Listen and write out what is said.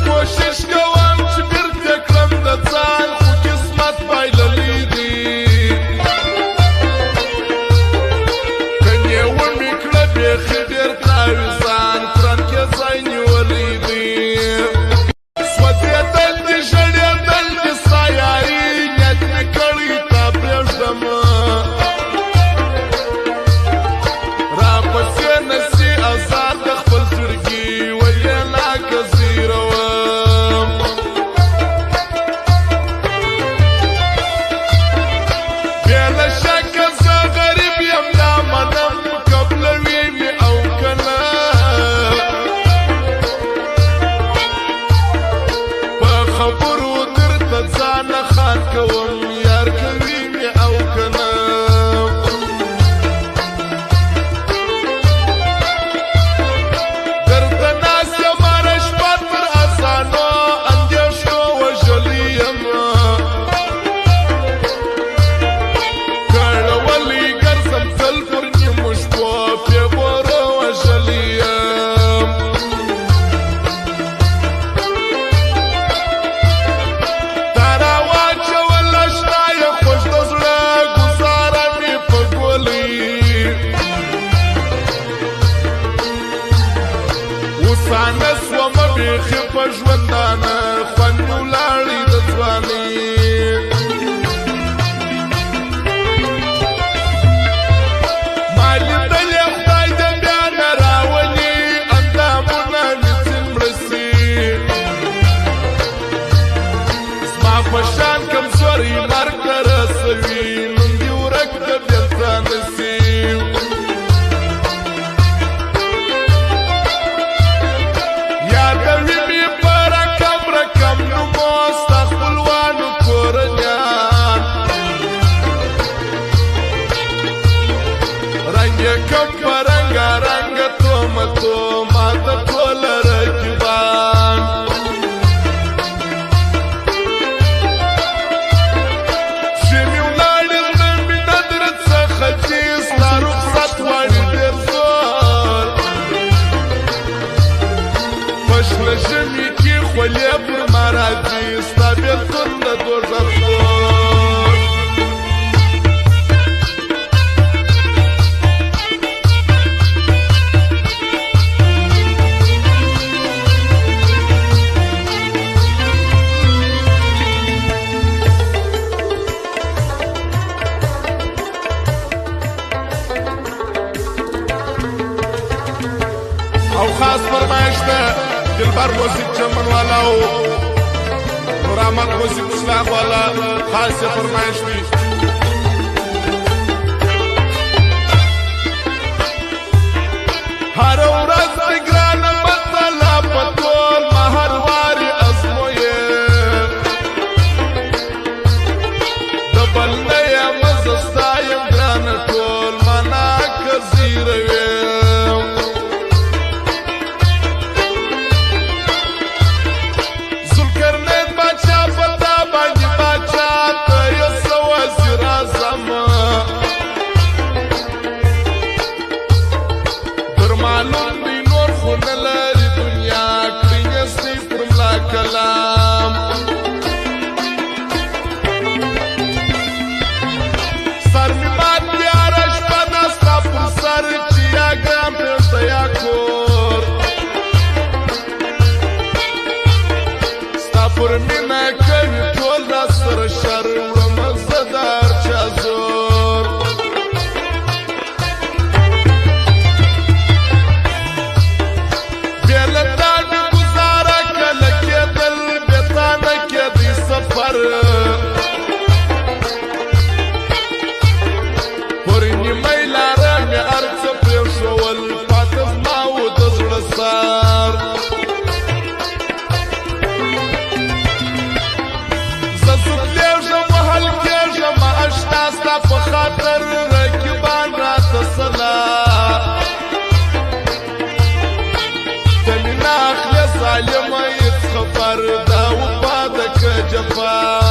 کوشش کوم چې بیرته کړم د ځان خو قسمت بایللی دی کنې ومې کړه بیخي ډېر تاویزان قرآن کې ځای نیولی دی سوځېدل دي ژړېدل دي ستا یاري نیت مې کړی تا پرېږدم راپسې نسي ازار د خپل زړګي ولې لاکه زیروم بې له شکه زه غریب یم دا منم قبلوي مې او که نه په خبرو درته ځانه خان کوم یار کوي مې او که نه درته ناست یم هره شپه تر اذانو اندېښنو وژلی یم کړولی ګرځم تل پر نیمو شپو پیغورو وژلی یم تا راواچوله شته یې خوږ د زړه ګوزاره مې په ګولۍ اوسانه سومه بیخي په ژوندانه خوند مې ولاړی د ځوانۍ ما لیدلې خدای دې بیا نه راولي اندامونه مې ځین مړه سي زما په شان کمزوری مرګ ته رسوي نوم دې ورک د بېلته نه سي یادوي مې په رقم رقم نومو ستا خپلوانو کورنیان رنګ یې کم په رنګارنګه تومتو ما ته ټوله رقیبان چې مې ولاړې زړه مې نه درد څخه چې ستا رخصت غواړي ډېر زور په شنه ژمي کې خولې پر ما راځي ستا بېلتون د دوزخ اور او خاص فرمایش ده دلبر موزیک چمن والا او نور احمد موزیک اسلام والا خاص فرمایش دی هر ورځ دې ګرانه مسله په ټول مهر واري ازمویې د بل نه یم زه ستا یم ګرانه ټول مانا که زیروې معلوم دی نور خو نه لري دنیا کړي نستی پر ملا کلام سر مې مات بیاره شپه ده ستا پر سر چې یا ګرام پرېږده یا کور ستا پر مینه کوي ټول را سره شر وړمه زه د هر چا زور پر نیمه لاره مې هر څه پرېښول پاته زما و د زړه سار زه سوکلېږم وهل کېږم اشنا ستا په خاطر رقیبان راته سلا ته مې نه اخلې ظالمه هېڅ خبر دا وفا ده که جفا